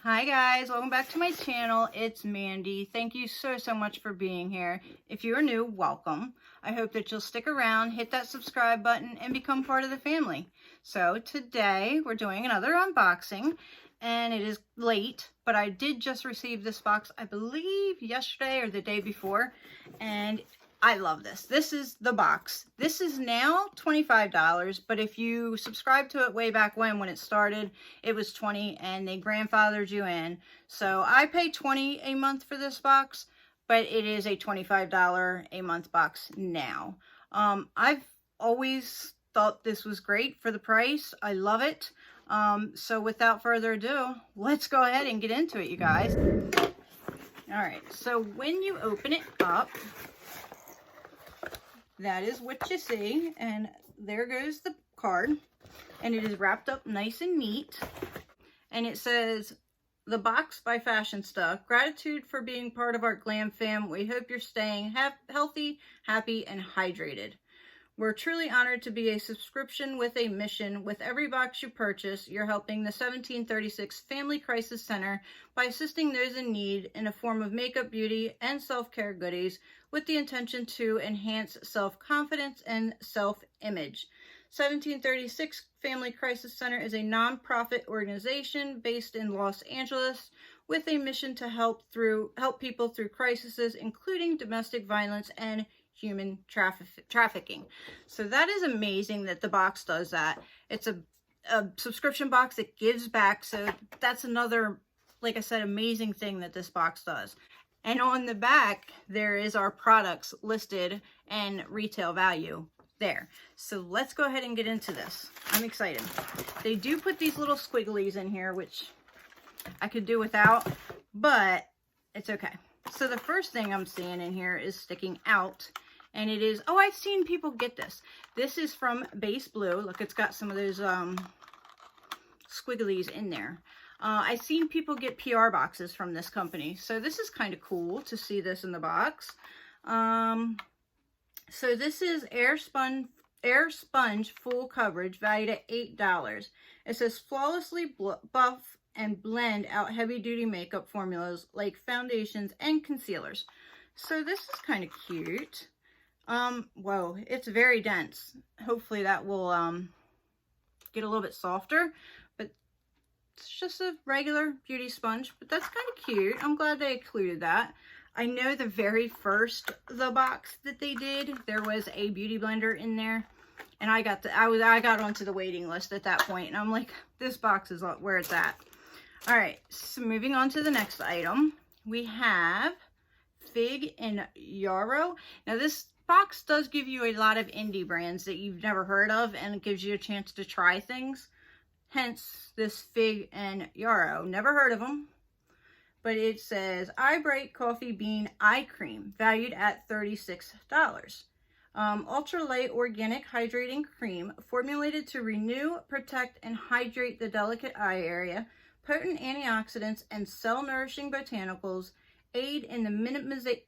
Hi guys, welcome back to my channel. It's Mandy. Thank you so much for being here. If you are new, welcome. I hope that you'll stick around, hit that subscribe button, and become part of the family. So today we're doing another unboxing, and it is late, but I did just receive this box, I believe yesterday or the day before, and I love this. This is the box. This is now $25, but if you subscribed to it way back when it started, it was $20 and they grandfathered you in. So I pay $20 a month for this box, but it is a $25 a month box now. I've always thought this was great for the price. I love it. So without further ado, let's go ahead and get into it, you guys. All right, so when you open it up, that is what you see, and there goes the card, and it is wrapped up nice and neat, and it says, "The box by Fashionsta. Gratitude for being part of our glam fam. We hope you're staying healthy, happy, and hydrated. We're truly honored to be a subscription with a mission. With every box you purchase, you're helping the 1736 Family Crisis Center by assisting those in need in a form of makeup, beauty, and self-care goodies with the intention to enhance self-confidence and self-image. 1736 Family Crisis Center is a non-profit organization based in Los Angeles with a mission to help people through crises, including domestic violence and human trafficking." So that is amazing that the box does that. It's a subscription box that gives back. So that's another, like I said, amazing thing that this box does. And on the back, there is our products listed and retail value there. So let's go ahead and get into this. I'm excited. They do put these little squigglies in here, which I could do without, but it's okay. So the first thing I'm seeing in here is sticking out, and it is, oh, I've seen people get this. This is from Base Blue. Look, it's got some of those squigglies in there. I've seen people get PR boxes from this company, so this is kind of cool to see this in the box. So this is Air Sponge Full Coverage, valued at $8. It says flawlessly buff and blend out heavy-duty makeup formulas like foundations and concealers. So this is kind of cute. Whoa, it's very dense. Hopefully that will get a little bit softer, but it's just a regular beauty sponge, but that's kind of cute. I'm glad they included that. I know the very first box that they did, there was a beauty blender in there, and I got onto the waiting list at that point, and I'm like, this box is where it's at. All right, so moving on to the next item, we have Fig and Yarrow. Now this box does give you a lot of indie brands that you've never heard of, and it gives you a chance to try things. Hence this Fig and Yarrow. Never heard of them, but it says Eye Bright Coffee Bean Eye Cream, valued at $36. Ultra light organic hydrating cream, formulated to renew, protect, and hydrate the delicate eye area. Potent antioxidants and cell-nourishing botanicals aid in the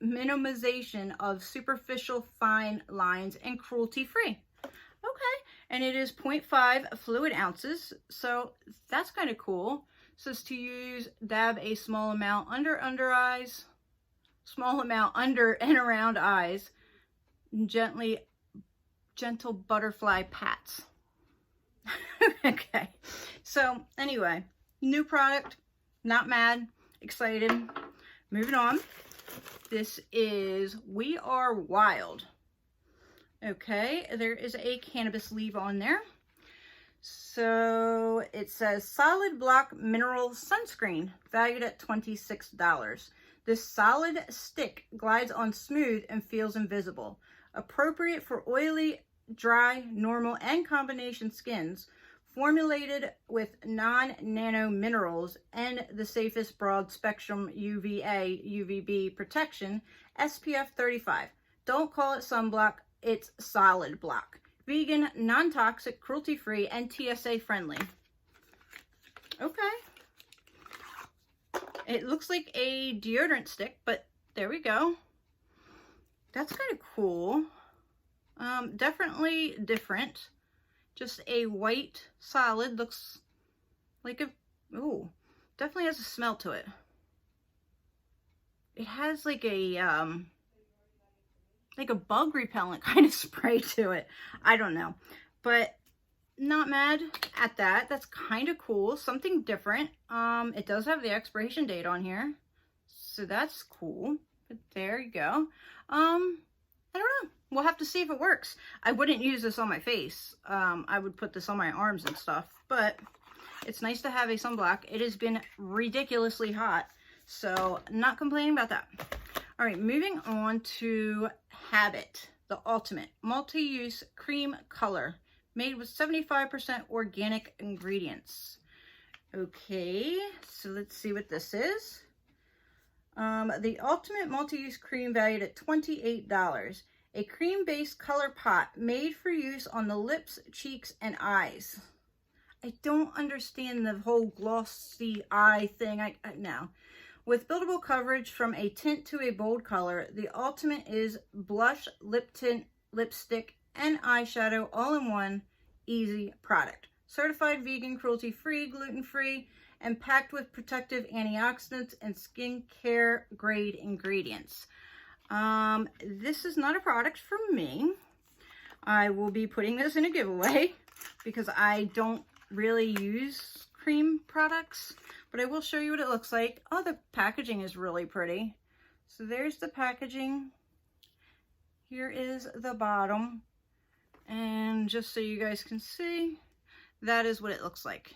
minimization of superficial fine lines and cruelty-free. Okay, and it is 0.5 fluid ounces, so that's kind of cool. It says to use, dab a small amount under eyes, small amount under and around eyes, and gentle butterfly pats. Okay, so anyway, new product, not mad, excited. Moving on, this is We Are Wild. Okay, there is a cannabis leaf on there. So it says Solid Block Mineral Sunscreen, valued at $26. This solid stick glides on smooth and feels invisible. Appropriate for oily, dry, normal, and combination skins. Formulated with non-nano minerals and the safest broad spectrum UVA, UVB protection, SPF 35. Don't call it sunblock, it's solid block. Vegan, non-toxic, cruelty-free, and TSA friendly. Okay. It looks like a deodorant stick, but there we go. That's kind of cool. Definitely different. Just a white solid, looks like a, ooh, definitely has a smell to it. It has like a bug repellent kind of spray to it. I don't know, but not mad at that. That's kind of cool, something different. It does have the expiration date on here, so that's cool. But there you go. I don't know, we'll have to see if it works. I wouldn't use this on my face. I would put this on my arms and stuff, but it's nice to have a sunblock. It has been ridiculously hot, so not complaining about that. All right, moving on to Habit, the ultimate multi-use cream color, made with 75% organic ingredients. Okay, so let's see what this is. The ultimate multi-use cream valued at $28. A cream-based color pot made for use on the lips, cheeks, and eyes. I don't understand the whole glossy eye thing. No. With buildable coverage from a tint to a bold color, the ultimate is blush, lip tint, lipstick, and eyeshadow all in one easy product. Certified vegan, cruelty-free, gluten-free, and packed with protective antioxidants and skincare grade ingredients. This is not a product for me. I will be putting this in a giveaway because I don't really use cream products, but I will show you what it looks like. Oh, the packaging is really pretty. So there's the packaging. Here is the bottom. And just so you guys can see, that is what it looks like.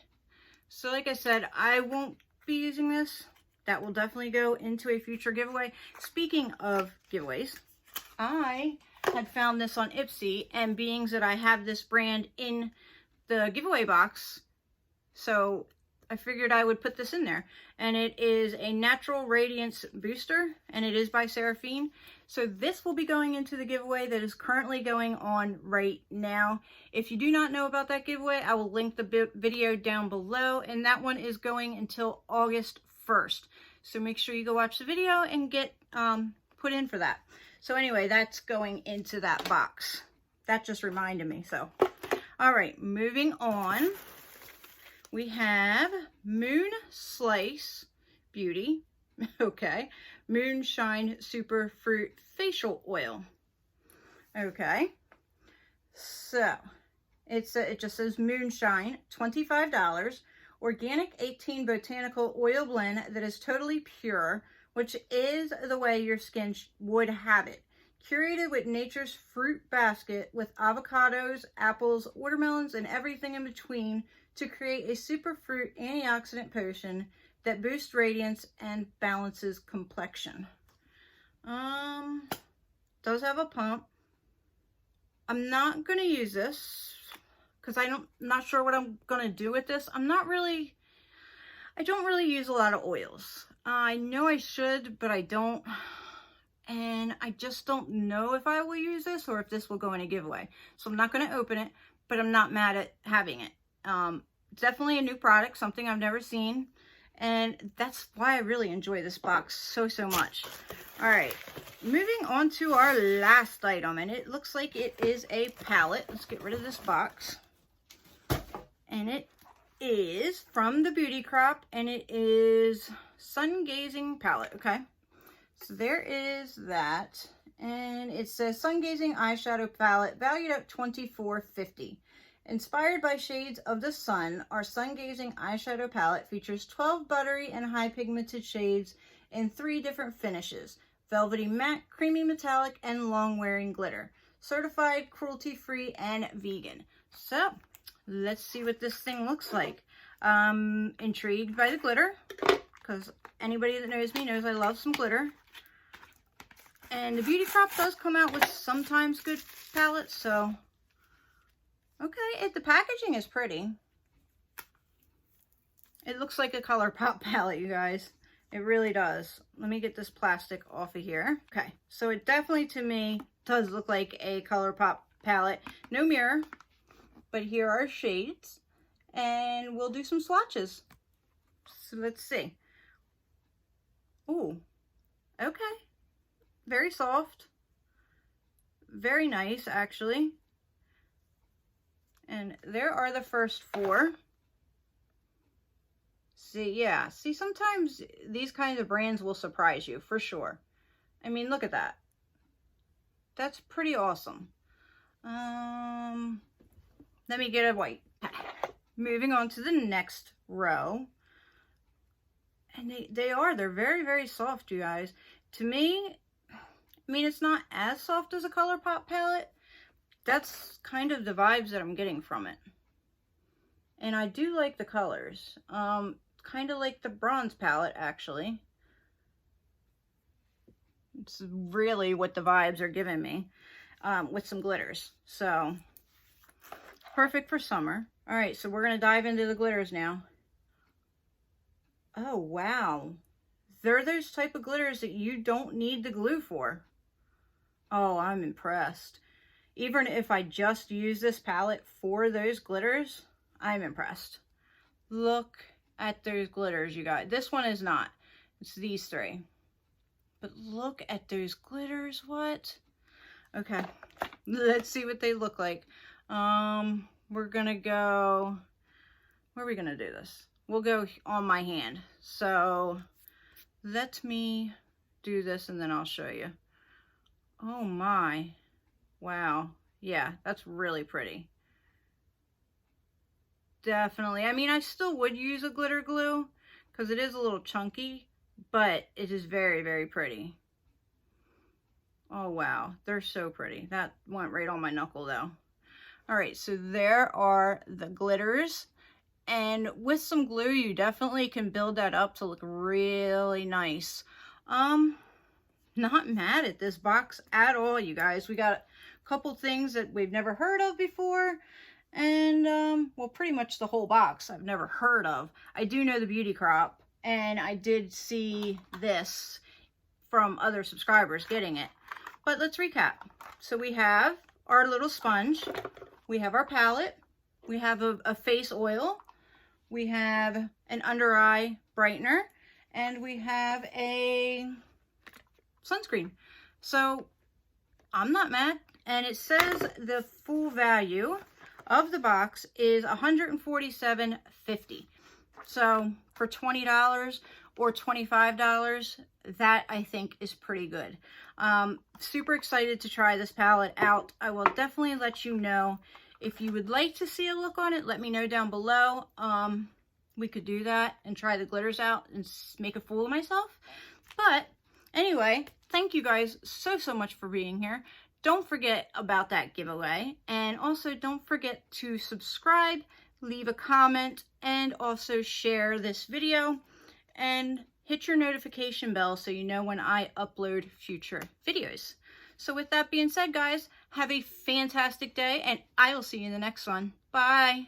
So like I said, I won't be using this. That will definitely go into a future giveaway. Speaking of giveaways, I had found this on Ipsy, and being that I have this brand in the giveaway box, so I figured I would put this in there. And it is a Natural Radiance Booster, and it is by Seraphine. So this will be going into the giveaway that is currently going on right now. If you do not know about that giveaway, I will link the video down below, and that one is going until August 1st. So make sure you go watch the video and get put in for that. So anyway, that's going into that box. That just reminded me. So, all right, moving on. We have Moon Slice Beauty, okay, Moonshine Super Fruit Facial Oil. Okay, so it just says Moonshine, $25, organic 18 botanical oil blend that is totally pure, which is the way your skin would have it. Curated with nature's fruit basket with avocados, apples, watermelons, and everything in between to create a superfruit antioxidant potion that boosts radiance and balances complexion. Does have a pump. I'm not going to use this because I'm not sure what I'm going to do with this. I don't really use a lot of oils. I know I should, but I don't. And I just don't know if I will use this or if this will go in a giveaway. So I'm not going to open it, but I'm not mad at having it. Definitely a new product, something I've never seen. And that's why I really enjoy this box so much. All right, moving on to our last item. And it looks like it is a palette. Let's get rid of this box. And it is from the Beauty Crop. And it is Sun Gazing Palette, okay? So there is that, and it's a Sun Gazing Eyeshadow Palette valued at $24.50. Inspired by shades of the sun, our Sun Gazing Eyeshadow Palette features 12 buttery and high pigmented shades in 3 different finishes: velvety matte, creamy metallic, and long-wearing glitter. Certified cruelty-free and vegan. So, let's see what this thing looks like. Intrigued by the glitter, because anybody that knows me knows I love some glitter. And the Beauty Crop does come out with sometimes good palettes, so okay, the packaging is pretty. It looks like a ColourPop palette, you guys. It really does. Let me get this plastic off of here. Okay, so it definitely, to me, does look like a ColourPop palette. No mirror, but here are shades, and we'll do some swatches. So let's see. Ooh, okay. Very soft. Very nice, actually. And there are the first 4. See, yeah. See, sometimes these kinds of brands will surprise you, for sure. I mean, look at that. That's pretty awesome. Let me get a white. Moving on to the next row. And they're very, very soft, you guys. To me, I mean, it's not as soft as a ColourPop palette. That's kind of the vibes that I'm getting from it. And I do like the colors. Kind of like the bronze palette, actually. It's really what the vibes are giving me, with some glitters. So, perfect for summer. All right, so we're going to dive into the glitters now. Oh, wow. They're those type of glitters that you don't need the glue for. Oh, I'm impressed. Even if I just use this palette for those glitters, I'm impressed. Look at those glitters, you guys. This one is not. It's these three. But look at those glitters. What? Okay. Let's see what they look like. We're going to go... Where are we going to do this? We'll go on my hand. So let me do this and then I'll show you. Oh my. Wow. Yeah, that's really pretty. Definitely. I mean, I still would use a glitter glue because it is a little chunky, but it is very, very pretty. Oh wow, they're so pretty. That went right on my knuckle though. All right, so there are the glitters. And with some glue, you definitely can build that up to look really nice. Not mad at this box at all, you guys. We got a couple things that we've never heard of before. And, well, pretty much the whole box I've never heard of. I do know the Beauty Crop, and I did see this from other subscribers getting it. But let's recap. So we have our little sponge. We have our palette. We have a face oil. We have an under eye brightener, and we have a sunscreen. So I'm not mad. And it says the full value of the box is $147.50. So for $20 or $25, that I think is pretty good. Super excited to try this palette out. I will definitely let you know. If you would like to see a look on it, let me know down below. We could do that and try the glitters out and make a fool of myself. But anyway, thank you guys so much for being here. Don't forget about that giveaway. And also don't forget to subscribe, leave a comment, and also share this video. And hit your notification bell so you know when I upload future videos. So with that being said, guys, have a fantastic day, and I will see you in the next one. Bye.